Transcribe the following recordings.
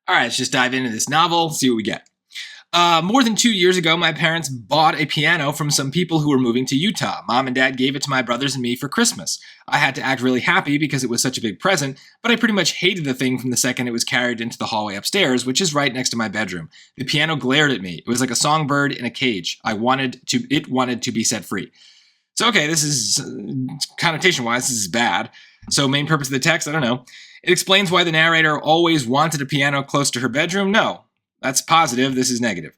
All right, let's just dive into this novel, see what we get. More than 2 years ago, my parents bought a piano from some people who were moving to Utah. Mom and Dad gave it to my brothers and me for Christmas. I had to act really happy because it was such a big present, but I pretty much hated the thing from the second it was carried into the hallway upstairs, which is right next to my bedroom. The piano glared at me. It was like a songbird in a cage. It wanted to be set free. So, okay, this is, connotation-wise, this is bad. So, main purpose of the text, I don't know. It explains why the narrator always wanted a piano close to her bedroom? No. That's positive. This is negative.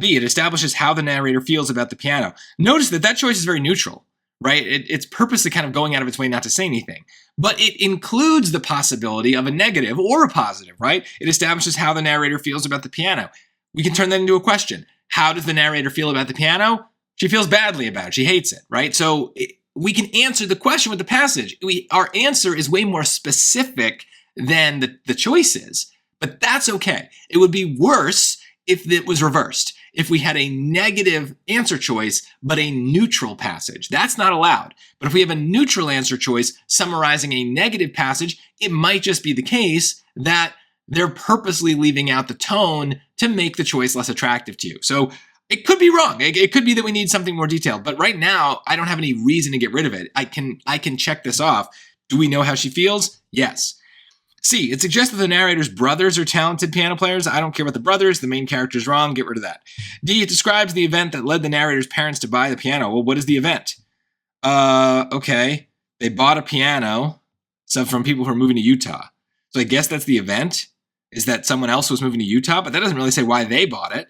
B, it establishes how the narrator feels about the piano. Notice that choice is very neutral, right? It's purposely kind of going out of its way not to say anything. But it includes the possibility of a negative or a positive, right? It establishes how the narrator feels about the piano. We can turn that into a question. How does the narrator feel about the piano? She feels badly about it. She hates it, right? So we can answer the question with the passage. Our answer is way more specific than the choice is. But that's okay. It would be worse if it was reversed. If we had a negative answer choice, but a neutral passage. That's not allowed. But if we have a neutral answer choice summarizing a negative passage, it might just be the case that they're purposely leaving out the tone to make the choice less attractive to you. So it could be wrong. It could be that we need something more detailed. But right now, I don't have any reason to get rid of it. I can check this off. Do we know how she feels? Yes. C, it suggests that the narrator's brothers are talented piano players. I don't care about the brothers. The main character's wrong. Get rid of that. D, it describes the event that led the narrator's parents to buy the piano. Well, what is the event? Okay. They bought a piano from people who are moving to Utah. So I guess that's the event, is that someone else was moving to Utah, but that doesn't really say why they bought it.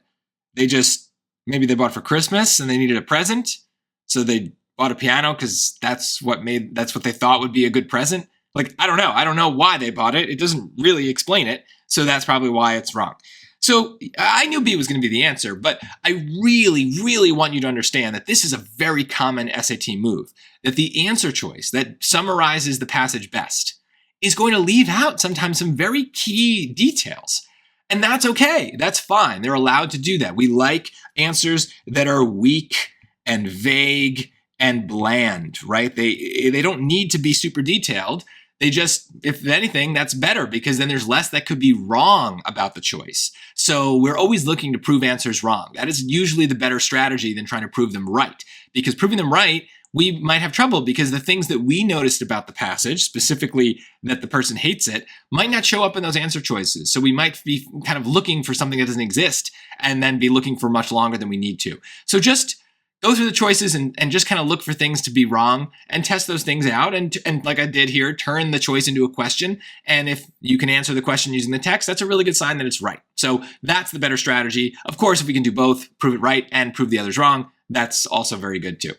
Maybe they bought it for Christmas and they needed a present. So they bought a piano because that's what they thought would be a good present. Like, I don't know. I don't know why they bought it. It doesn't really explain it. So that's probably why it's wrong. So I knew B was going to be the answer, but I really, really want you to understand that this is a very common SAT move, that the answer choice that summarizes the passage best is going to leave out sometimes some very key details. And that's okay. That's fine. They're allowed to do that. We like answers that are weak and vague and bland, right? They don't need to be super detailed. They just, if anything, that's better because then there's less that could be wrong about the choice. So we're always looking to prove answers wrong. That is usually the better strategy than trying to prove them right. Because proving them right, we might have trouble because the things that we noticed about the passage, specifically that the person hates it, might not show up in those answer choices. So we might be kind of looking for something that doesn't exist and then be looking for much longer than we need to. So just go through the choices and just kind of look for things to be wrong and test those things out. And like I did here, turn the choice into a question. And if you can answer the question using the text, that's a really good sign that it's right. So that's the better strategy. Of course, if we can do both, prove it right and prove the others wrong, that's also very good too.